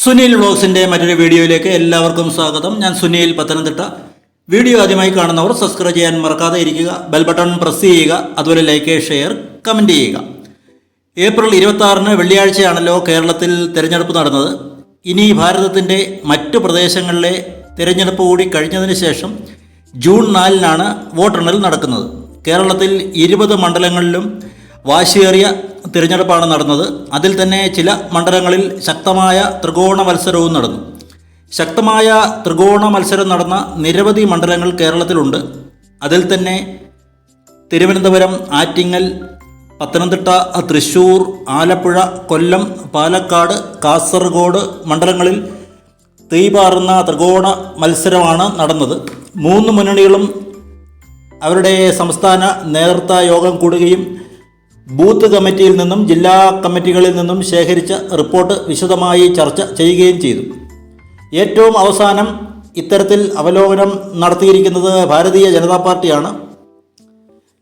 സുനിൽ വ്ളോഗ്സിൻ്റെ മറ്റൊരു വീഡിയോയിലേക്ക് എല്ലാവർക്കും സ്വാഗതം. ഞാൻ സുനിൽ, പത്തനംതിട്ട. വീഡിയോ ആദ്യമായി കാണുന്നവർ സബ്സ്ക്രൈബ് ചെയ്യാൻ മറക്കാതെ ഇരിക്കുക. ബെൽ ബട്ടൺ പ്രസ് ചെയ്യുക. അതുപോലെ ലൈക്ക്, ഷെയർ, കമൻറ്റ് ചെയ്യുക. ഏപ്രിൽ 26 വെള്ളിയാഴ്ചയാണല്ലോ കേരളത്തിൽ തിരഞ്ഞെടുപ്പ് നടന്നത്. ഇനി ഭാരതത്തിൻ്റെ മറ്റു പ്രദേശങ്ങളിലെ തിരഞ്ഞെടുപ്പ് കൂടി കഴിഞ്ഞതിന് ശേഷം ജൂൺ 4 വോട്ടെണ്ണൽ നടക്കുന്നത്. കേരളത്തിൽ 20 മണ്ഡലങ്ങളിലും വാശിയേറിയ തിരഞ്ഞെടുപ്പാണ് നടന്നത്. അതിൽ തന്നെ ചില മണ്ഡലങ്ങളിൽ ശക്തമായ ത്രികോണ മത്സരവും നടന്നു. ശക്തമായ ത്രികോണ മത്സരം നടന്ന നിരവധി മണ്ഡലങ്ങൾ കേരളത്തിലുണ്ട്. അതിൽ തന്നെ തിരുവനന്തപുരം, ആറ്റിങ്ങൽ, പത്തനംതിട്ട, തൃശ്ശൂർ, ആലപ്പുഴ, കൊല്ലം, പാലക്കാട്, കാസർഗോഡ് മണ്ഡലങ്ങളിൽ തീപാറുന്ന ത്രികോണ മത്സരമാണ് നടന്നത്. 3 മുന്നണികളും അവരുടെ സംസ്ഥാന നേതൃത്വ യോഗം കൂടുകയും ബൂത്ത് കമ്മിറ്റിയിൽ നിന്നും ജില്ലാ കമ്മിറ്റികളിൽ നിന്നും ശേഖരിച്ച റിപ്പോർട്ട് വിശദമായി ചർച്ച ചെയ്യുകയും ചെയ്തു. ഏറ്റവും അവസാനം ഇത്തരത്തിൽ അവലോകനം നടത്തിയിരിക്കുന്നത് ഭാരതീയ ജനതാ പാർട്ടിയാണ്.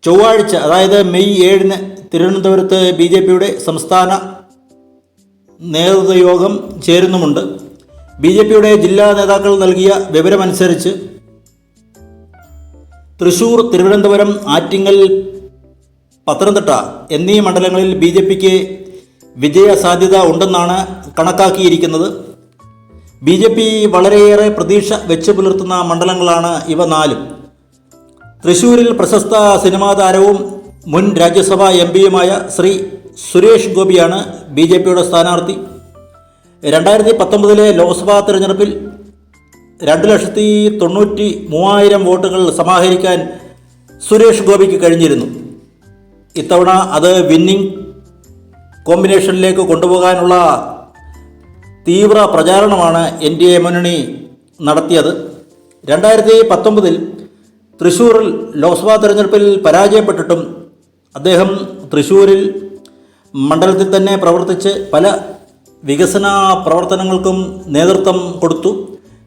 ചൊവ്വാഴ്ച, അതായത് മെയ് 7 തിരുവനന്തപുരത്ത് BJPയുടെ സംസ്ഥാന നേതൃത്വയോഗം ചേരുന്നുമുണ്ട്. BJPയുടെ ജില്ലാ നേതാക്കൾ നൽകിയ വിവരമനുസരിച്ച് തൃശ്ശൂർ, തിരുവനന്തപുരം, ആറ്റിങ്ങൽ, പത്തനംതിട്ട എന്നീ മണ്ഡലങ്ങളിൽ BJPക്ക് വിജയ സാധ്യത ഉണ്ടെന്നാണ് കണക്കാക്കിയിരിക്കുന്നത്. BJP വളരെയേറെ പ്രതീക്ഷ വെച്ച് പുലർത്തുന്ന മണ്ഡലങ്ങളാണ് ഇവ 4. തൃശ്ശൂരിൽ പ്രശസ്ത സിനിമാ താരവും മുൻ രാജ്യസഭാ MPയുമായ ശ്രീ സുരേഷ് ഗോപിയാണ് BJPയുടെ സ്ഥാനാർത്ഥി. 2019 ലോക്സഭാ തിരഞ്ഞെടുപ്പിൽ 2,93,000 വോട്ടുകൾ സമാഹരിക്കാൻ സുരേഷ് ഗോപിക്ക് കഴിഞ്ഞിരുന്നു. ഇത്തവണ അത് വിന്നിംഗ് കോമ്പിനേഷനിലേക്ക് കൊണ്ടുപോകാനുള്ള തീവ്ര പ്രചാരണമാണ് NDA മുന്നണി നടത്തിയത്. 2019 തൃശ്ശൂരിൽ ലോക്സഭാ തെരഞ്ഞെടുപ്പിൽ പരാജയപ്പെട്ടിട്ടും അദ്ദേഹം തൃശ്ശൂരിൽ മണ്ഡലത്തിൽ തന്നെ പ്രവർത്തിച്ച് പല വികസന പ്രവർത്തനങ്ങൾക്കും നേതൃത്വം കൊടുത്തു.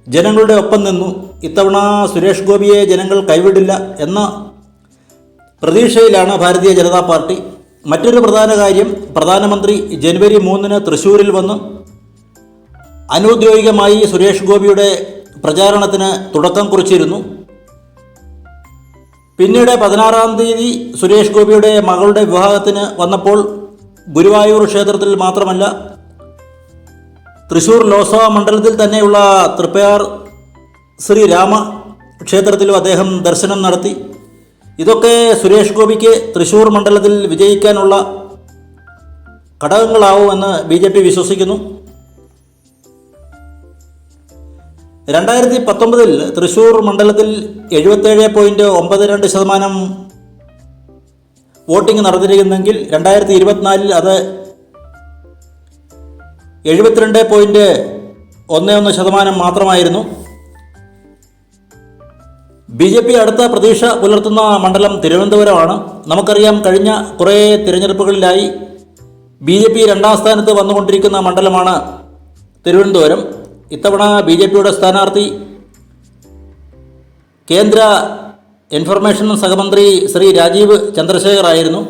ജനങ്ങളുടെ ഒപ്പം നിന്നു. ഇത്തവണ സുരേഷ് ഗോപിയെ ജനങ്ങൾ കൈവിടില്ല എന്ന പ്രതീക്ഷയിലാണ് ഭാരതീയ ജനതാ പാർട്ടി. മറ്റൊരു പ്രധാന കാര്യം, പ്രധാനമന്ത്രി ജനുവരി 3 തൃശ്ശൂരിൽ വന്ന് അനൗദ്യോഗികമായി സുരേഷ് ഗോപിയുടെ പ്രചാരണത്തിന് തുടക്കം കുറിച്ചിരുന്നു. പിന്നീട് 16-ാം തീയതി സുരേഷ് ഗോപിയുടെ മകളുടെ വിവാഹത്തിന് വന്നപ്പോൾ ഗുരുവായൂർ ക്ഷേത്രത്തിൽ മാത്രമല്ല, തൃശ്ശൂർ ലോക്സഭാ മണ്ഡലത്തിൽ തന്നെയുള്ള തൃപ്പയാർ ശ്രീരാമ ക്ഷേത്രത്തിലും അദ്ദേഹം ദർശനം നടത്തി. ഇതൊക്കെ സുരേഷ് ഗോപിക്ക് തൃശ്ശൂർ മണ്ഡലത്തിൽ വിജയിക്കാനുള്ള ഘടകങ്ങളാവുമെന്ന് BJP വിശ്വസിക്കുന്നു. 2019 തൃശ്ശൂർ മണ്ഡലത്തിൽ 77.92% വോട്ടിംഗ് നടന്നിരിക്കുന്നെങ്കിൽ 2024 അത് 72.11% മാത്രമായിരുന്നു. BJP അടുത്ത പ്രതീക്ഷ പുലർത്തുന്ന മണ്ഡലം തിരുവനന്തപുരമാണ്. നമുക്കറിയാം, കഴിഞ്ഞ കുറേ തിരഞ്ഞെടുപ്പുകളിലായി BJP 2ാം സ്ഥാനത്ത് വന്നുകൊണ്ടിരിക്കുന്ന മണ്ഡലമാണ് തിരുവനന്തപുരം. ഇത്തവണ BJPയുടെ സ്ഥാനാർത്ഥി കേന്ദ്ര ഇൻഫർമേഷൻ സഹമന്ത്രി ശ്രീ രാജീവ് ചന്ദ്രശേഖർ ആയിരുന്നു.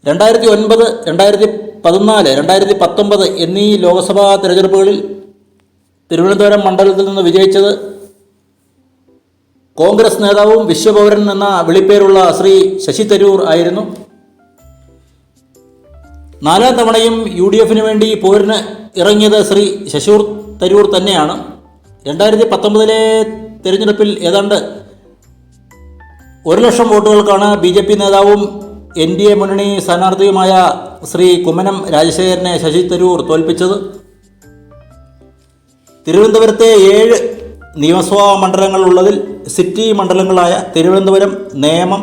2009, 2014, 2019 എന്നീ ലോക്സഭാ തിരഞ്ഞെടുപ്പുകളിൽ തിരുവനന്തപുരം മണ്ഡലത്തിൽ നിന്ന് വിജയിച്ചത് കോൺഗ്രസ് നേതാവും വിശ്വപൗരൻ എന്ന വിളിപ്പേരുള്ള ശ്രീ ശശി തരൂർ ആയിരുന്നു. 4ാം തവണയും UDFന് വേണ്ടി പോരിന് ഇറങ്ങിയത് ശ്രീ ശശി തരൂർ തന്നെയാണ്. 2019 തിരഞ്ഞെടുപ്പിൽ ഏതാണ്ട് 1,00,000 വോട്ടുകൾക്കാണ് BJP നേതാവും NDA മുന്നണി സ്ഥാനാർത്ഥിയുമായ ശ്രീ കുമ്മനം രാജശേഖരനെ ശശി തരൂർ തോൽപ്പിച്ചത്. തിരുവനന്തപുരത്തെ 7 നിയമസഭാ മണ്ഡലങ്ങളുള്ളതിൽ സിറ്റി മണ്ഡലങ്ങളായ തിരുവനന്തപുരം, നേമം,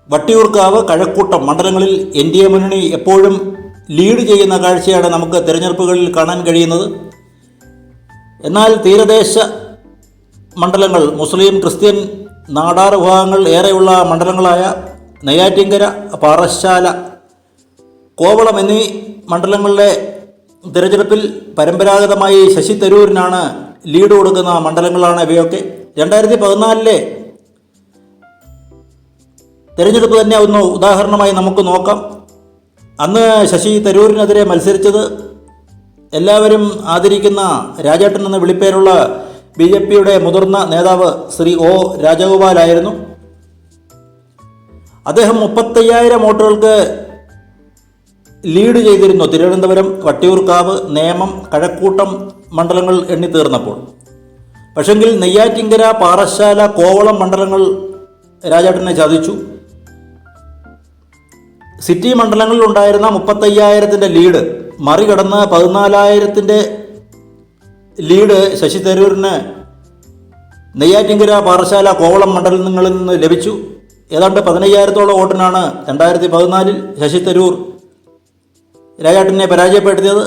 വട്ടിയൂർക്കാവ്, കഴക്കൂട്ടം മണ്ഡലങ്ങളിൽ NDA മുന്നണി എപ്പോഴും ലീഡ് ചെയ്യുന്ന കാഴ്ചയാണ് നമുക്ക് തിരഞ്ഞെടുപ്പുകളിൽ കാണാൻ കഴിയുന്നത്. എന്നാൽ തീരദേശ മണ്ഡലങ്ങൾ, മുസ്ലിം, ക്രിസ്ത്യൻ, നാടാർ വിഭാഗങ്ങൾ ഏറെയുള്ള മണ്ഡലങ്ങളായ നെയ്യാറ്റിൻകര, പാറശാല, കോവളം എന്നീ മണ്ഡലങ്ങളിലെ തിരഞ്ഞെടുപ്പിൽ പരമ്പരാഗതമായി ശശി തരൂരിനാണ് ലീഡ് കൊടുക്കുന്ന മണ്ഡലങ്ങളാണ് ഇവയൊക്കെ. 2014 തിരഞ്ഞെടുപ്പ് തന്നെ ഒന്ന് ഉദാഹരണമായി നമുക്ക് നോക്കാം. അന്ന് ശശി തരൂരിനെതിരെ മത്സരിച്ചത് എല്ലാവരും ആദരിക്കുന്ന രാജേട്ടൻ എന്ന വിളിപ്പേരുള്ള BJPയുടെ മുതിർന്ന നേതാവ് ശ്രീ O രാജഗോപാലായിരുന്നു. അദ്ദേഹം 35,000 വോട്ടുകൾക്ക് ലീഡ് ചെയ്തിരുന്നു തിരുവനന്തപുരം, വട്ടിയൂർക്കാവ്, നേമം, കഴക്കൂട്ടം മണ്ഡലങ്ങൾ എണ്ണി തീർന്നപ്പോൾ. പക്ഷെങ്കിൽ നെയ്യാറ്റിൻകര, പാറശാല, കോവളം മണ്ഡലങ്ങൾ രാജേട്ടനെ ചതിച്ചു. സിറ്റി മണ്ഡലങ്ങളിൽ ഉണ്ടായിരുന്ന 35,000 ലീഡ് മറികടന്ന് 14,000 ലീഡ് ശശി തരൂരിന് നെയ്യാറ്റിൻകര, പാറശാല, കോവളം മണ്ഡലങ്ങളിൽ നിന്ന് ലഭിച്ചു. ഏതാണ്ട് 15,000 വോട്ടിനാണ് 2014 ശശി തരൂർ രാജേട്ടനെ പരാജയപ്പെടുത്തിയത്.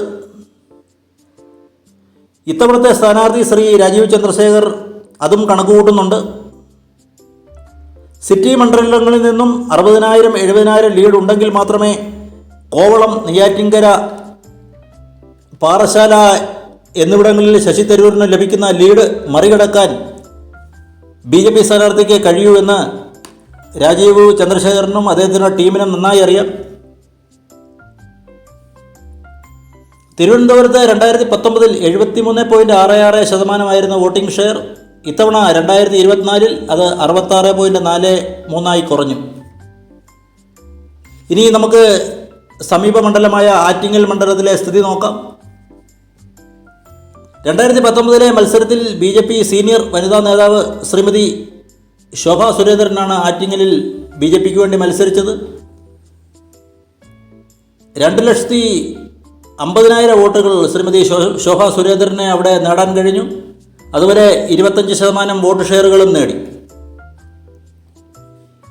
ഇത്തവണത്തെ സ്ഥാനാർത്ഥി ശ്രീ രാജീവ് ചന്ദ്രശേഖർ അതും കണക്കുകൂട്ടുന്നുണ്ട്. സിറ്റി മണ്ഡലങ്ങളിൽ നിന്നും 60,000, 70,000 ലീഡ് ഉണ്ടെങ്കിൽ മാത്രമേ കോവളം, നെയ്യാറ്റിൻകര, പാറശാല എന്നിവിടങ്ങളിൽ ശശി തരൂരിന് ലഭിക്കുന്ന ലീഡ് മറികടക്കാൻ BJP സ്ഥാനാർത്ഥിക്ക് കഴിയൂ എന്ന് രാജീവ് ചന്ദ്രശേഖരനും അദ്ദേഹത്തിൻ്റെ ടീമിനും നന്നായി അറിയാം. തിരുവനന്തപുരത്ത് 2019 73.66% വോട്ടിംഗ് ഷെയർ. ഇത്തവണ 2024 അത് 66.43 കുറഞ്ഞു. ഇനി നമുക്ക് സമീപ മണ്ഡലമായ ആറ്റിങ്ങൽ മണ്ഡലത്തിലെ സ്ഥിതി നോക്കാം. 2019 മത്സരത്തിൽ BJP സീനിയർ വനിതാ നേതാവ് ശ്രീമതി ശോഭാ സുരേന്ദ്രനാണ് ആറ്റിങ്ങലിൽ BJPക്ക് വേണ്ടി മത്സരിച്ചത്. 2,50,000 വോട്ടുകൾ ശ്രീമതി ശോഭാ സുരേന്ദ്രനെ അവിടെ നേടാൻ കഴിഞ്ഞു. അതുവരെ 25% വോട്ട് ഷെയറുകളും നേടി.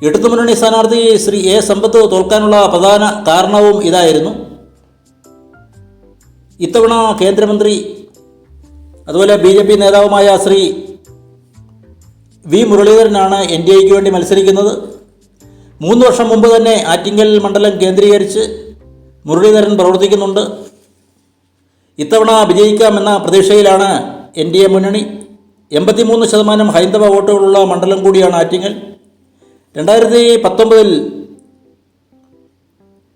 ഇടതുമുന്നണി സ്ഥാനാർത്ഥി ശ്രീ A സമ്പത്ത് തോൽക്കാനുള്ള പ്രധാന കാരണവും ഇതായിരുന്നു. ഇത്തവണ കേന്ദ്രമന്ത്രി അതുപോലെ BJP നേതാവുമായ ശ്രീ V മുരളീധരനാണ് NDAക്ക് വേണ്ടി മത്സരിക്കുന്നത്. 3 വർഷം മുമ്പ് തന്നെ ആറ്റിങ്ങൽ മണ്ഡലം കേന്ദ്രീകരിച്ച് മുരളീധരൻ പ്രവർത്തിക്കുന്നുണ്ട്. ഇത്തവണ വിജയിക്കാമെന്ന പ്രതീക്ഷയിലാണ് NDA മുന്നണി. 83% ഹൈന്ദവ വോട്ടുകളുള്ള മണ്ഡലം കൂടിയാണ് ആറ്റിങ്ങൽ. 2019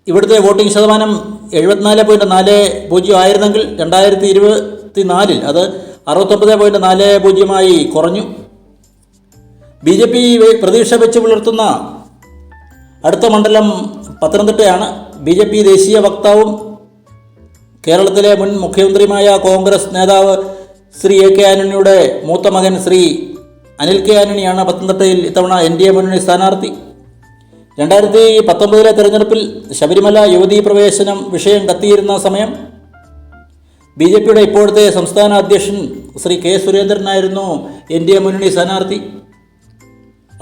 ഇവിടുത്തെ വോട്ടിംഗ് ശതമാനം 74.40 ആയിരുന്നെങ്കിൽ 2024 അത് 69.40 കുറഞ്ഞു. BJP പ്രതീക്ഷ വെച്ച് പുലർത്തുന്ന അടുത്ത മണ്ഡലം പത്തനംതിട്ടയാണ്. BJP ദേശീയ വക്താവും കേരളത്തിലെ മുൻ മുഖ്യമന്ത്രിയുമായ കോൺഗ്രസ് നേതാവ് ശ്രീ AK ആന്റണിയുടെ മൂത്ത മകൻ ശ്രീ അനിൽ K ആന്റണിയാണ് പത്തനംതിട്ടയിൽ ഇത്തവണ NDA മുന്നണി സ്ഥാനാർത്ഥി. 2019 തെരഞ്ഞെടുപ്പിൽ ശബരിമല യുവതീ പ്രവേശനം വിഷയം കത്തിയിരുന്ന സമയം BJPയുടെ ഇപ്പോഴത്തെ സംസ്ഥാന അധ്യക്ഷൻ ശ്രീ K സുരേന്ദ്രനായിരുന്നു NDA മുന്നണി സ്ഥാനാർത്ഥി.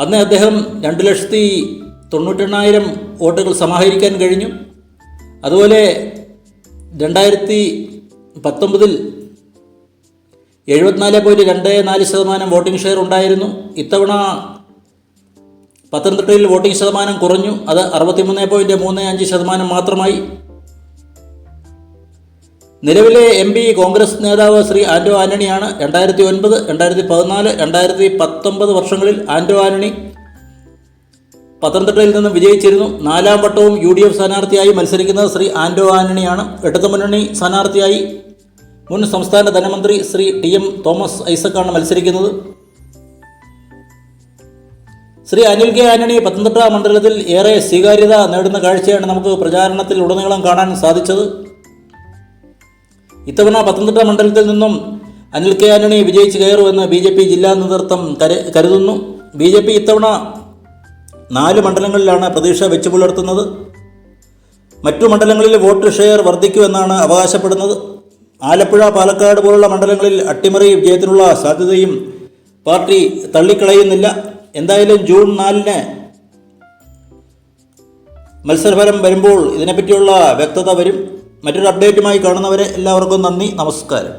അന്ന് അദ്ദേഹം 2,98,000 വോട്ടുകൾ സമാഹരിക്കാൻ കഴിഞ്ഞു. അതുപോലെ 2019 74.24% വോട്ടിംഗ് ഷെയർ ഉണ്ടായിരുന്നു. ഇത്തവണ പത്തനംതിട്ടയിൽ വോട്ടിംഗ് ശതമാനം കുറഞ്ഞു. അത് 63.35% മാത്രമായി. നിലവിലെ MP കോൺഗ്രസ് നേതാവ് ശ്രീ ആന്റോ ആന്റണിയാണ്. 2009, 2014, 2019 വർഷങ്ങളിൽ ആന്റോ ആന്റണി പത്തനംതിട്ടയിൽ നിന്നും വിജയിച്ചിരുന്നു. 4ാം വട്ടവും UDF സ്ഥാനാർത്ഥിയായി മത്സരിക്കുന്നത് ശ്രീ ആന്റോ ആന്റണിയാണ്. ഇടതുമുന്നണി സ്ഥാനാർത്ഥിയായി മുൻ സംസ്ഥാന ധനമന്ത്രി ശ്രീ TM തോമസ് ഐസക്കാണ് മത്സരിക്കുന്നത്. ശ്രീ അനിൽ K ആന്റണി പത്തനംതിട്ട മണ്ഡലത്തിൽ ഏറെ സ്വീകാര്യത നേടുന്ന കാഴ്ചയാണ് നമുക്ക് പ്രചാരണത്തിൽ ഉടനീളം കാണാൻ സാധിച്ചത്. ഇത്തവണ പത്തനംതിട്ട മണ്ഡലത്തിൽ നിന്നും അനിൽ K ആന്റണി വിജയിച്ച് കയറുമെന്ന് BJP ജില്ലാ നേതൃത്വം കരുതുന്നു. BJP ഇത്തവണ 4 മണ്ഡലങ്ങളിലാണ് പ്രതീക്ഷ വെച്ചു പുലർത്തുന്നത്. മറ്റു മണ്ഡലങ്ങളിൽ വോട്ട് ഷെയർ വർദ്ധിക്കുമെന്നാണ് അവകാശപ്പെടുന്നത്. ആലപ്പുഴ, പാലക്കാട് പോലുള്ള മണ്ഡലങ്ങളിൽ അട്ടിമറി വിജയത്തിനുള്ള സാധ്യതയും പാർട്ടി തള്ളിക്കളയുന്നില്ല. എന്തായാലും ജൂൺ 4 മത്സരഫലം വരുമ്പോൾ ഇതിനെപ്പറ്റിയുള്ള വ്യക്തത വരും. മറ്റൊരു അപ്ഡേറ്റുമായി കാണുന്നവരെ എല്ലാവർക്കും നന്ദി, നമസ്കാരം.